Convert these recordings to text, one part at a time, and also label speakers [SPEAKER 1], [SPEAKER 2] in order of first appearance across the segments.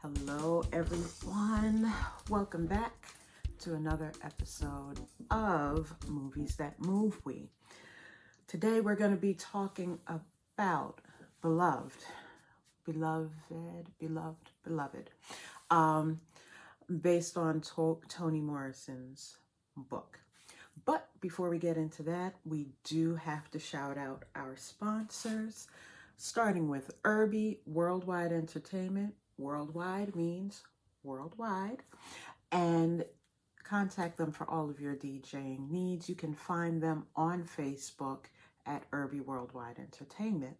[SPEAKER 1] Hello, everyone. Welcome back to another episode of Movies That Move We. Today, we're going to be talking about Beloved, based on Toni Morrison's book. But before we get into that, we do have to shout out our sponsors, starting with Irby Worldwide Entertainment. Worldwide means worldwide. And contact them for all of your DJing needs. You can find them on Facebook at Irby Worldwide Entertainment.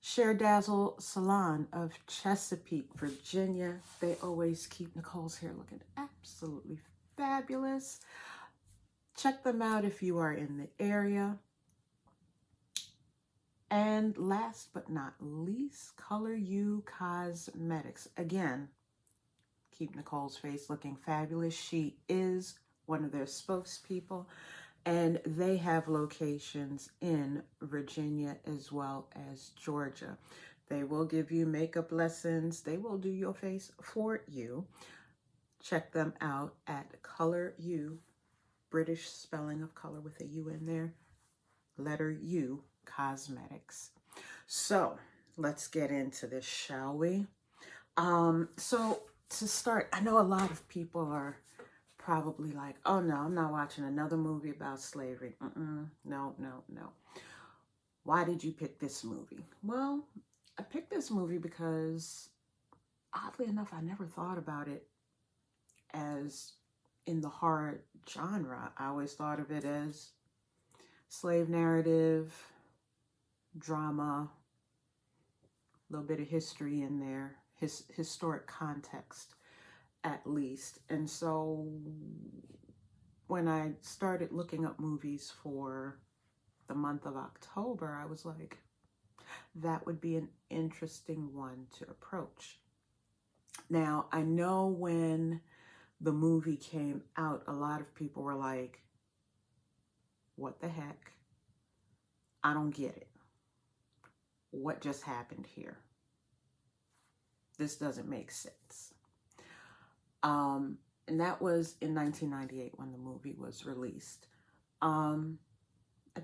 [SPEAKER 1] Share Dazzle Salon of Chesapeake, Virginia. They always keep Nicole's hair looking absolutely fabulous. Check them out if you are in the area. And last but not least, Color You Cosmetics. Again, keep Nicole's face looking fabulous. She is one of their spokespeople, and they have locations in Virginia as well as Georgia. They will give you makeup lessons. They will do your face for you. Check them out at Color You, British spelling of color with a U in there, letter U, Cosmetics. So let's get into this, shall we? So to start, I know a lot of people are probably like, oh no, I'm not watching another movie about slavery. No. Why did you pick this movie? Well, I picked this movie because, oddly enough, I never thought about it as in the horror genre. I always thought of it as slave narrative, drama, a little bit of history in there, historic context at least. And so when I started looking up movies for the month of October, I was like, that would be an interesting one to approach. Now, I know when the movie came out, a lot of people were like, what the heck? I don't get it. What just happened here? This doesn't make sense. And that was in 1998 when the movie was released. I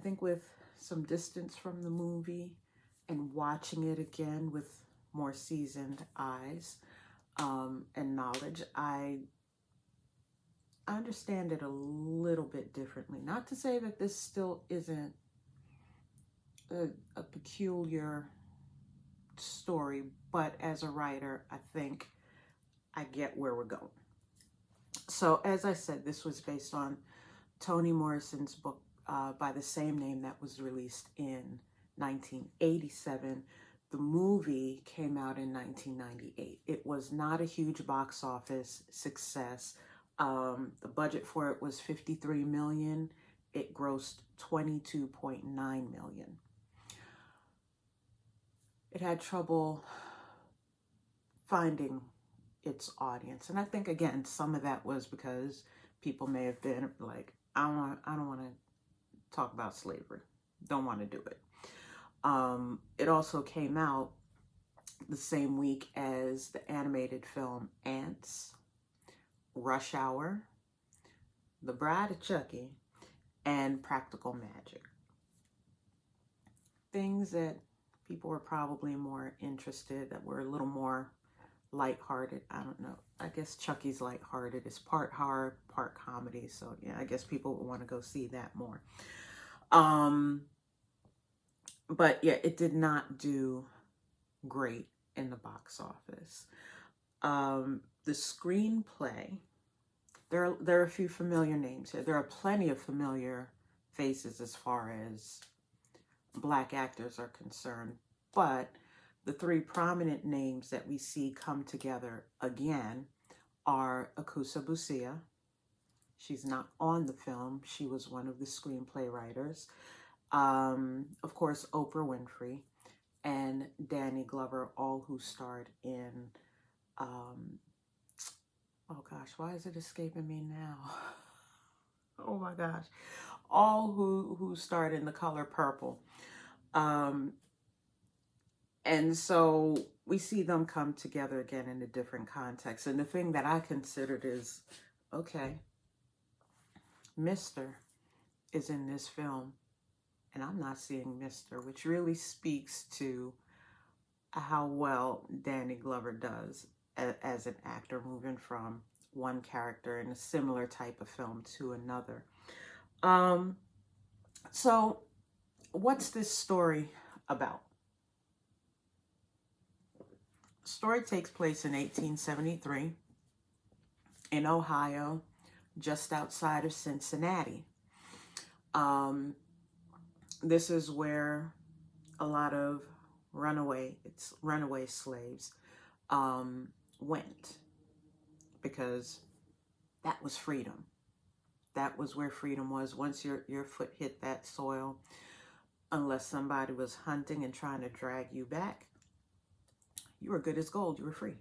[SPEAKER 1] think with some distance from the movie and watching it again with more seasoned eyes and knowledge, I understand it a little bit differently. Not to say that this still isn't a peculiar story, but as a writer, I think I get where we're going. So as I said, this was based on Toni Morrison's book by the same name that was released in 1987. The movie came out in 1998. It was not a huge box office success. The budget for it was $53 million. It grossed $22.9 million. It had trouble finding its audience. And I think, again, some of that was because people may have been like, I don't want to talk about slavery. Don't want to do it. It also came out the same week as the animated film Ants, Rush Hour, The Bride of Chucky, and Practical Magic. Things that people were probably more interested, that were a little more lighthearted. I don't know. I guess Chucky's lighthearted. It's part horror, part comedy. So yeah, I guess people would want to go see that more. But yeah, it did not do great in the box office. The screenplay, there are a few familiar names here. There are plenty of familiar faces as far as Black actors are concerned, but the three prominent names that we see come together again are Akusa Busia. She's not on the film. She was one of the screenplay writers. Of course, Oprah Winfrey and Danny Glover, all who starred in, oh gosh, why is it escaping me now? Oh my gosh. All who starred in The Color Purple. And so we see them come together again in a different context. And the thing that I considered is, okay, Mr. is in this film, and I'm not seeing Mr., which really speaks to how well Danny Glover does as an actor, moving from one character in a similar type of film to another. So what's this story about? The story takes place in 1873 in Ohio, just outside of Cincinnati. This is where a lot of runaway slaves went, because that was freedom. That was where freedom was. Once your foot hit that soil, unless somebody was hunting and trying to drag you back, you were good as gold. You were free.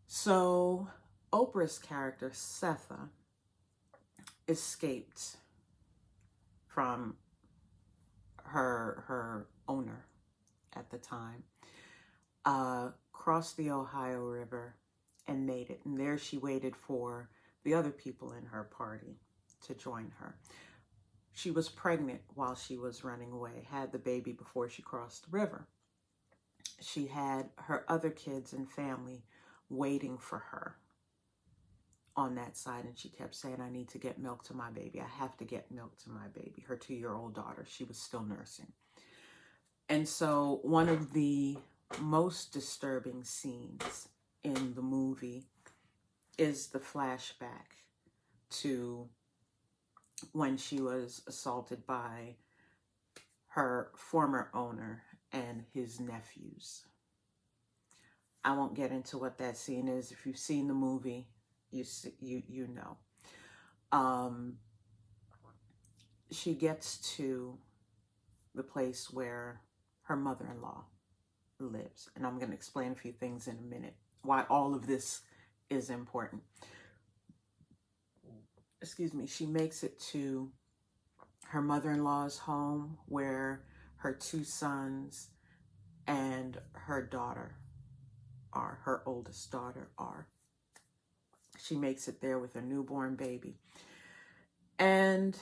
[SPEAKER 1] So Oprah's character, Setha, escaped from her owner at the time, crossed the Ohio River and made it. And there she waited for the other people in her party to join her. She was pregnant while she was running away, had the baby before she crossed the river. She had her other kids and family waiting for her on that side, and she kept saying, I need to get milk to my baby. I have to get milk to my baby. Her 2-year-old daughter, she was still nursing. And so one of the most disturbing scenes in the movie is the flashback to when she was assaulted by her former owner and his nephews. I won't get into what that scene is. If you've seen the movie, you know. She gets to the place where her mother-in-law lives, and I'm going to explain a few things in a minute why all of this is important. Excuse me. She makes it to her mother-in-law's home where her 2 sons and her daughter are, her oldest daughter are. She makes it there with a newborn baby. And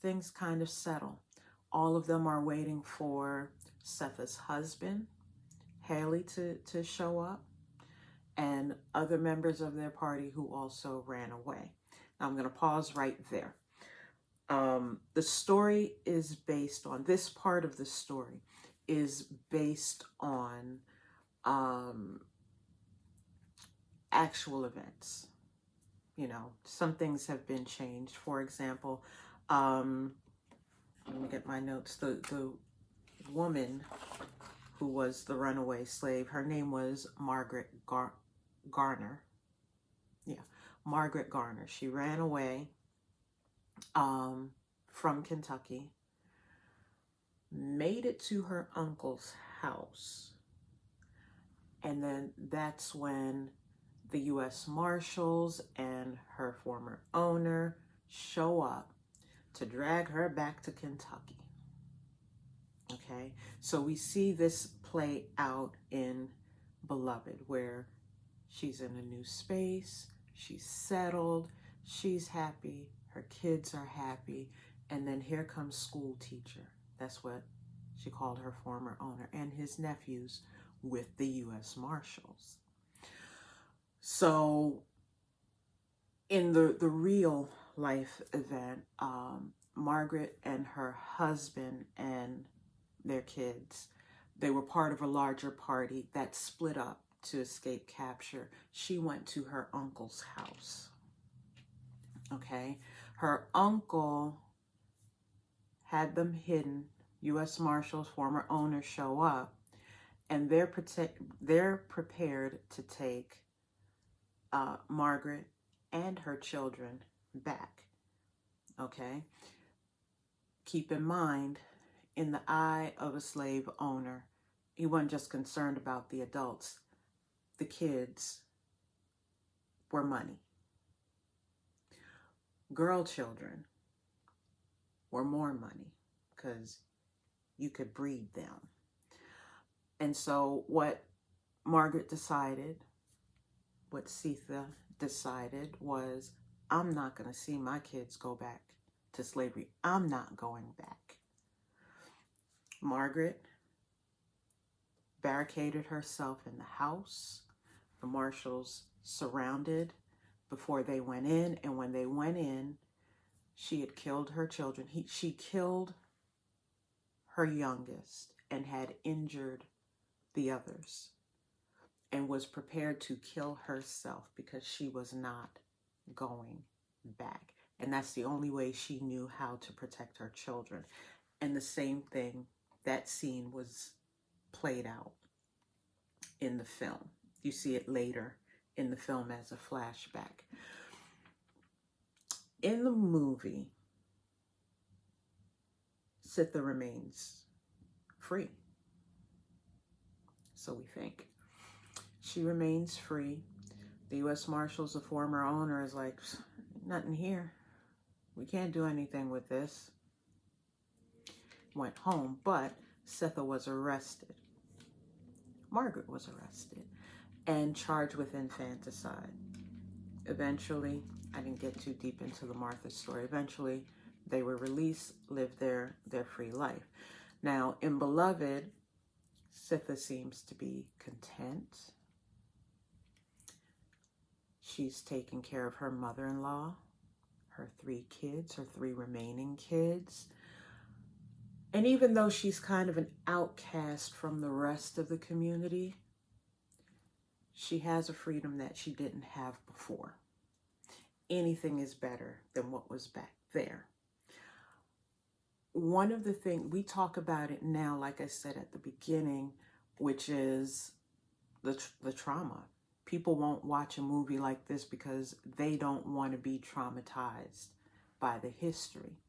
[SPEAKER 1] things kind of settle. All of them are waiting for Setha's husband, Haley, to show up, and other members of their party who also ran away. Now I'm going to pause right there. The story is based on, this part of the story is based on actual events. You know, some things have been changed. For example, let me get my notes. The woman who was the runaway slave, her name was Margaret Garner. Yeah, Margaret Garner. She ran away from Kentucky, made it to her uncle's house, and then that's when the U.S. Marshals and her former owner show up to drag her back to Kentucky. Okay, so we see this play out in Beloved, where she's in a new space, she's settled, she's happy, her kids are happy, and then here comes school teacher. That's what she called her former owner, and his nephews with the U.S. Marshals. So in the real life event, Margaret and her husband and their kids, they were part of a larger party that split up to escape capture. She went to her uncle's house. Okay, her uncle had them hidden. U.S. Marshals, former owners, show up, and they're prepared to take Margaret and her children back. Okay, keep in mind, in the eye of a slave owner, he wasn't just concerned about the adults. The kids were money. Girl children were more money because you could breed them. And so what Margaret decided, what Sitha decided was, I'm not going to see my kids go back to slavery. I'm not going back. Margaret barricaded herself in the house. The marshals surrounded before they went in. And when they went in, she had killed her children. She killed her youngest and had injured the others and was prepared to kill herself because she was not going back. And that's the only way she knew how to protect her children. And the same thing, that scene was played out in the film. You see it later in the film as a flashback. In the movie, Sitha remains free. So we think. She remains free. The U.S. Marshals, the former owner, is like, nothing here. We can't do anything with this. Went home, but Sitha was arrested. Margaret was arrested and charged with infanticide. Eventually, I didn't get too deep into the Martha story. Eventually, they were released, lived their free life. Now, in Beloved, Sitha seems to be content. She's taking care of her mother-in-law, her 3 kids, her 3 remaining kids. And even though she's kind of an outcast from the rest of the community, she has a freedom that she didn't have before. Anything is better than what was back there. One of the things, we talk about it now, like I said at the beginning, which is the trauma. People won't watch a movie like this because they don't want to be traumatized by the history.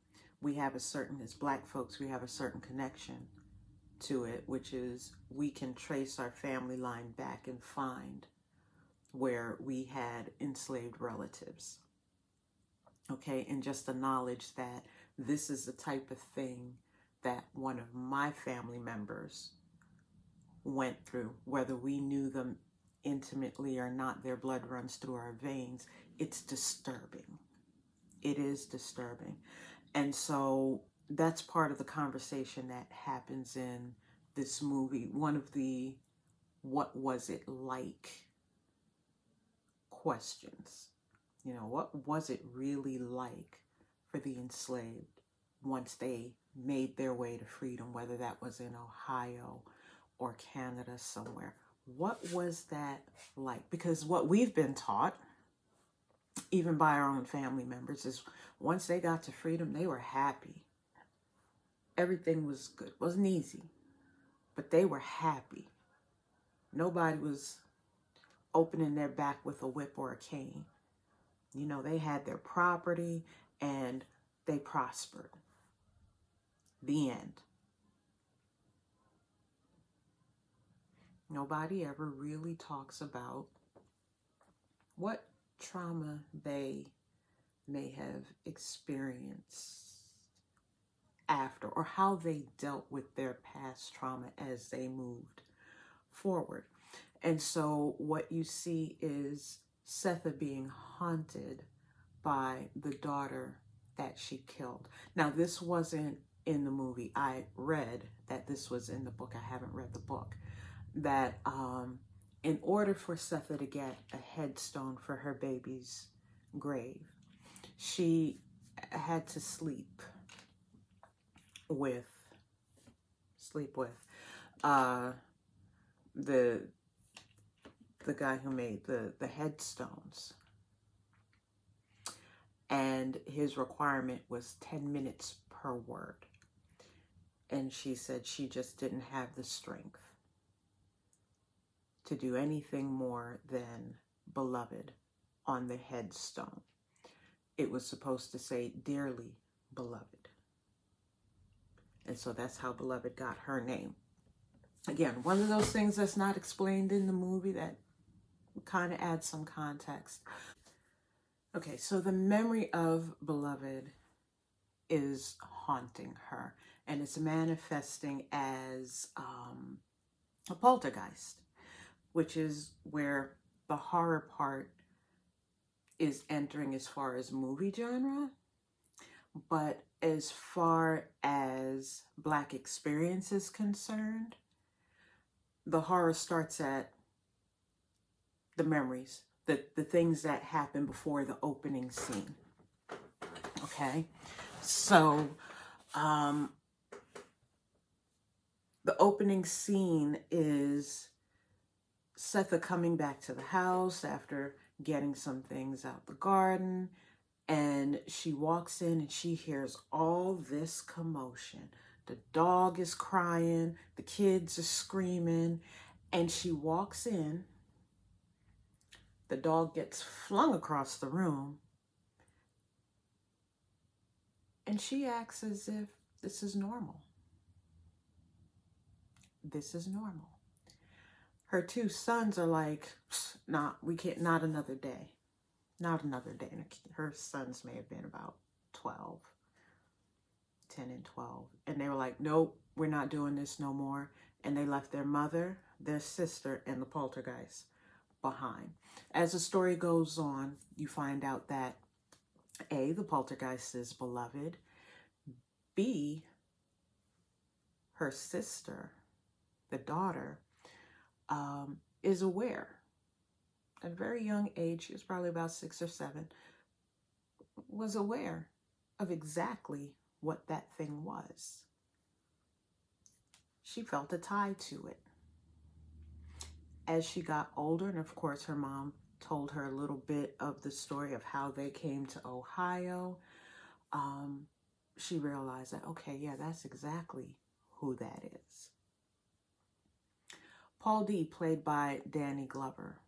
[SPEAKER 1] We have a certain, as Black folks, we have a certain connection to it, which is we can trace our family line back and find where we had enslaved relatives. Okay, and just the knowledge that this is the type of thing that one of my family members went through, whether we knew them intimately or not, their blood runs through our veins. It's disturbing. It is disturbing. And so that's part of the conversation that happens in this movie. One of the what was it like questions. You know, what was it really like for the enslaved once they made their way to freedom, whether that was in Ohio or Canada somewhere? What was that like? Because what we've been taught, even by our own family members, is once they got to freedom, they were happy. Everything was good. It wasn't easy, but they were happy. Nobody was opening their back with a whip or a cane. You know, they had their property and they prospered. The end. Nobody ever really talks about what trauma they may have experienced after, or how they dealt with their past trauma as they moved forward. And so what you see is Sitha being haunted by the daughter that she killed. Now, this wasn't in the movie. I read that this was in the book. I haven't read the book. That in order for Sitha to get a headstone for her baby's grave, she had to sleep with the guy who made the headstones. And his requirement was 10 minutes per word. And she said she just didn't have the strength to do anything more than beloved on the headstone. It was supposed to say dearly beloved. And so that's how beloved got her name. Again, one of those things that's not explained in the movie that kind of adds some context. Okay, so the memory of beloved is haunting her, and it's manifesting as a poltergeist, which is where the horror part is entering as far as movie genre. But as far as Black experience is concerned, the horror starts at the memories, the things that happen before the opening scene. Okay? So, the opening scene is Setha coming back to the house after getting some things out the garden. And she walks in and she hears all this commotion. The dog is crying, the kids are screaming, and she walks in. The dog gets flung across the room, and she acts as if this is normal. This is normal. Her two sons are like, nah, we can't, not another day. Not another day. And her sons may have been about 12, 10 and 12. And they were like, nope, we're not doing this no more. And they left their mother, their sister, and the poltergeist behind. As the story goes on, you find out that A, the poltergeist is beloved. B, her sister, the daughter, is aware. At a very young age, she was probably about 6 or 7, was aware of exactly what that thing was. She felt a tie to it. As she got older, and of course her mom told her a little bit of the story of how they came to Ohio, she realized that, okay, yeah, that's exactly who that is. Paul D, played by Danny Glover,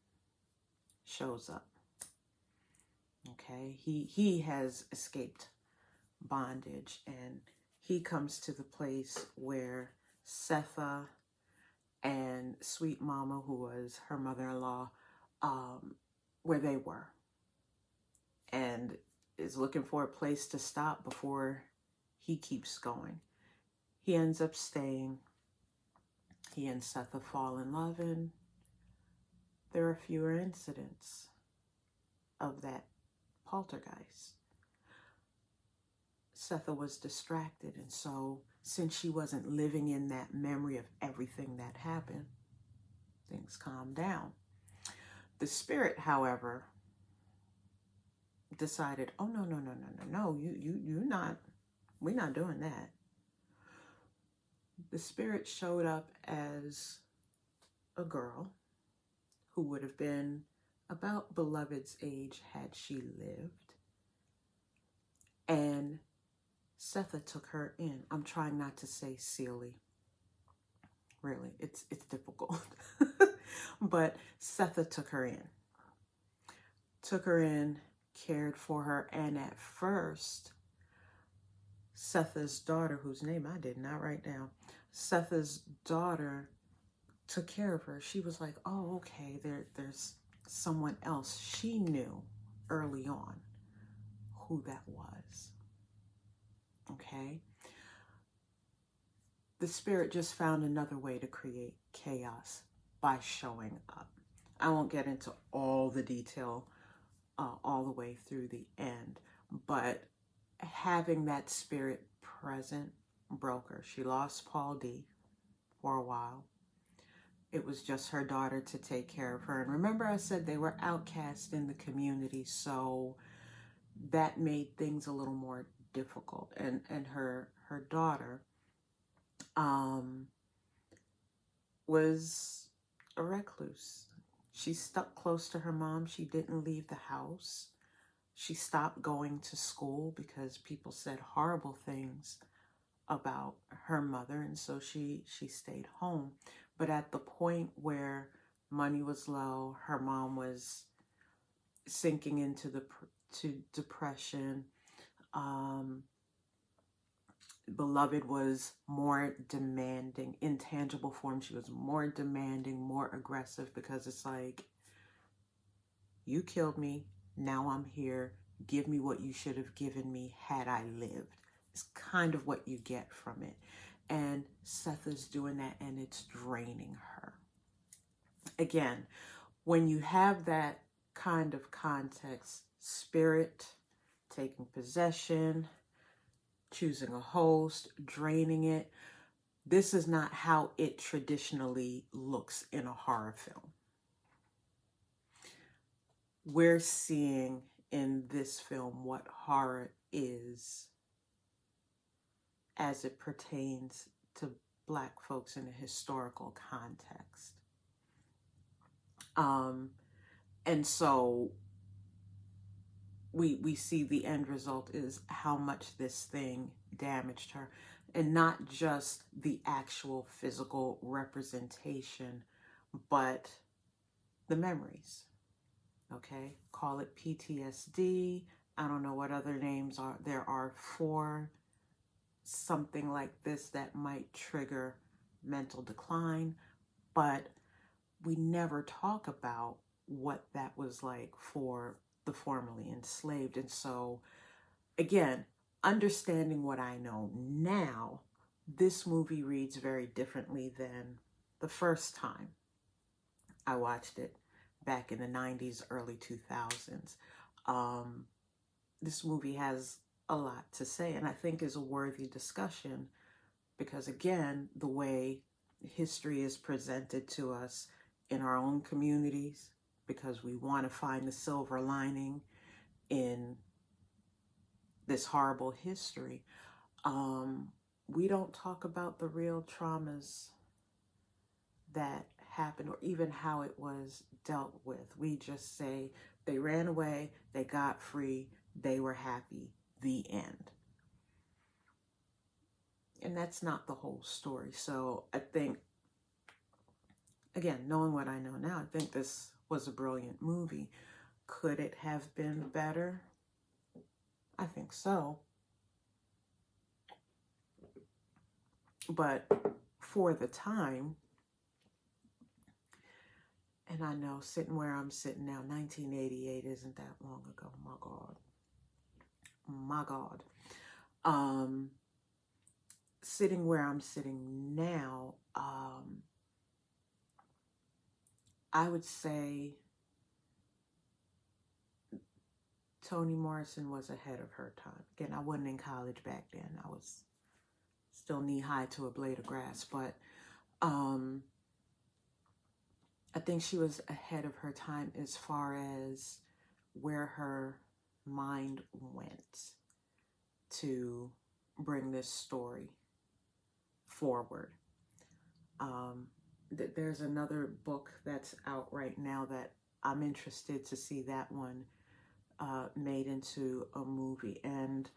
[SPEAKER 1] shows up. Okay, he has escaped bondage, and he comes to the place where Setha and Sweet Mama, who was her mother-in-law, where they were, and is looking for a place to stop before he keeps going. He ends up staying. He and Setha fall in love, and there are fewer incidents of that poltergeist. Setha was distracted, and so since she wasn't living in that memory of everything that happened, things calmed down. The spirit, however, decided, oh, no, you're not, we're not doing that. The spirit showed up as a girl who would have been about Beloved's age had she lived. And Setha took her in. I'm trying not to say silly. Really, it's difficult. But Setha took her in. Took her in, cared for her, and at first, Setha's daughter, whose name I did not write down, Setha's daughter took care of her. She was like, oh, okay, there's someone else. She knew early on who that was. Okay? The spirit just found another way to create chaos by showing up. I won't get into all the detail all the way through the end, but having that spirit present broke her. She lost Paul D for a while. It was just her daughter to take care of her. And remember, I said they were outcast in the community, so that made things a little more difficult. And her daughter was a recluse. She stuck close to her mom. She didn't leave the house. She stopped going to school because people said horrible things about her mother, and so she stayed home. But at the point where money was low, her mom was sinking into depression. Beloved was more demanding, in tangible form. She was more demanding, more aggressive, because it's like, you killed me, now I'm here, give me what you should have given me had I lived. It's kind of what you get from it. And Setha's doing that, and it's draining her. Again, when you have that kind of context, spirit, taking possession, choosing a host, draining it, this is not how it traditionally looks in a horror film. We're seeing in this film what horror is as it pertains to Black folks in a historical context. And so we see the end result is how much this thing damaged her, and not just the actual physical representation, but the memories. Okay, call it PTSD. I don't know what other names there are for something like this that might trigger mental decline, but we never talk about what that was like for the formerly enslaved. And so, again, understanding what I know now, this movie reads very differently than the first time I watched it back in the 90s, early 2000s. This movie has a lot to say, and I think is a worthy discussion because, again, the way history is presented to us in our own communities, because we want to find the silver lining in this horrible history, we don't talk about the real traumas that happened or even how it was dealt with. We just say they ran away, they got free, they were happy, the end. And that's not the whole story. So I think, again, knowing what I know now, I think this was a brilliant movie. Could it have been better? I think so. But for the time, and I know sitting where I'm sitting now, 1988 isn't that long ago. My God. My God. Sitting where I'm sitting now, I would say Toni Morrison was ahead of her time. Again, I wasn't in college back then. I was still knee-high to a blade of grass, but I think she was ahead of her time as far as where her mind went to bring this story forward. There's another book that's out right now that I'm interested to see that one made into a movie, and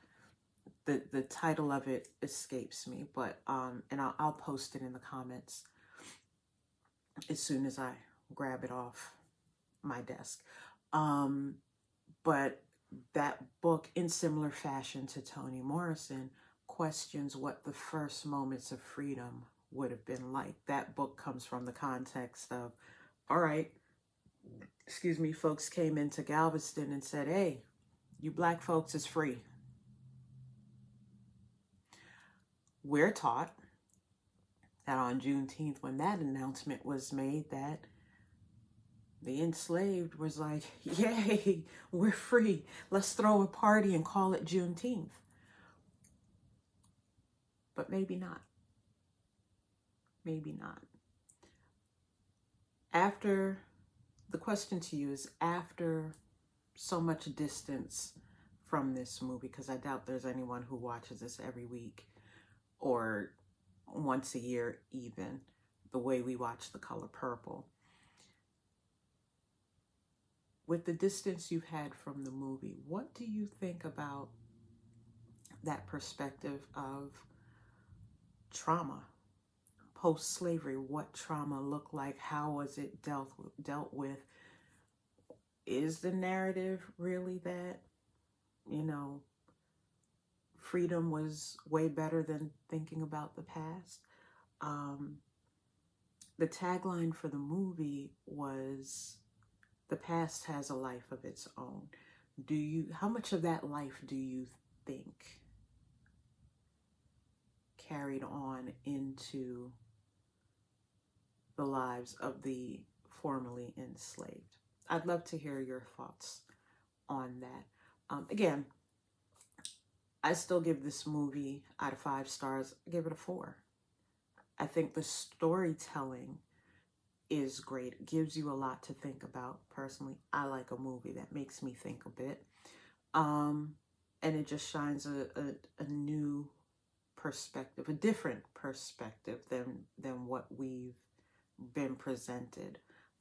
[SPEAKER 1] the title of it escapes me, but and I'll post it in the comments as soon as I grab it off my desk. But that book, in similar fashion to Toni Morrison, questions what the first moments of freedom would have been like. That book comes from the context of, all right, folks came into Galveston and said, hey, you Black folks is free. We're taught that on Juneteenth, when that announcement was made, that the enslaved was like, yay, we're free. Let's throw a party and call it Juneteenth. But maybe not. Maybe not. After, the question to you is, after so much distance from this movie, because I doubt there's anyone who watches this every week or once a year even, the way we watch The Color Purple. With the distance you've had from the movie, what do you think about that perspective of trauma? Post-slavery, what trauma looked like? How was it dealt with? Is the narrative really that, freedom was way better than thinking about the past? The tagline for the movie was, the past has a life of its own. How much of that life do you think carried on into the lives of the formerly enslaved. I'd love to hear your thoughts on that. Again, I still give this movie out of 5 stars. I give it a 4. I think the storytelling is great. It gives you a lot to think about. Personally, I like a movie that makes me think a bit. And it just shines a new perspective, a different perspective than what we've been presented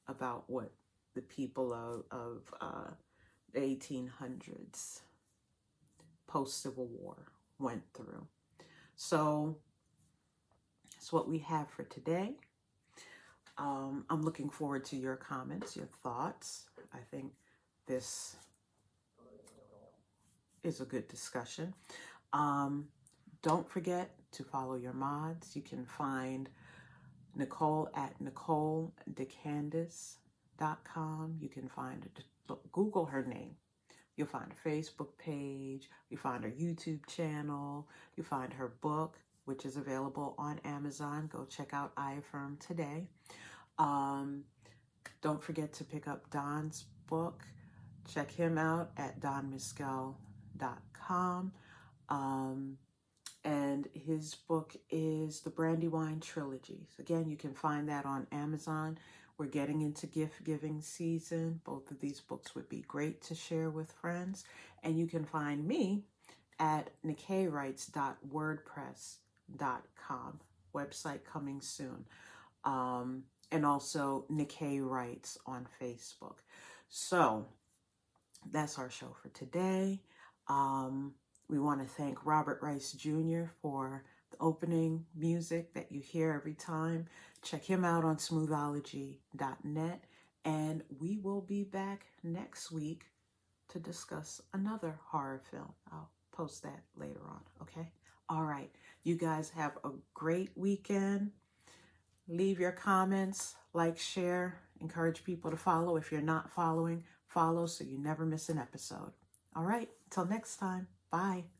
[SPEAKER 1] about what the people of the 1800s, post-Civil War, went through. So that's what we have for today. I'm looking forward to your comments, your thoughts. I think this is a good discussion. Don't forget to follow your mods. You can find Nicole at NicoleDeCandice.com. You can find her, Google her name. You'll find her Facebook page. You'll find her YouTube channel. You'll find her book, which is available on Amazon. Go check out I Affirm today. Don't forget to pick up Don's book. Check him out at donmiskel.com. And his book is the Brandywine Trilogy. So again, you can find that on Amazon. We're getting into gift giving season. Both of these books would be great to share with friends. And you can find me at nikkeiwrites.wordpress.com. Website coming soon. And also Nikkei Writes on Facebook. So that's our show for today. We want to thank Robert Rice Jr. for the opening music that you hear every time. Check him out on smoothology.net. And we will be back next week to discuss another horror film. I'll post that later on, okay? All right. You guys have a great weekend. Leave your comments, like, share, encourage people to follow. If you're not following, follow so you never miss an episode. All right. Till next time. Bye.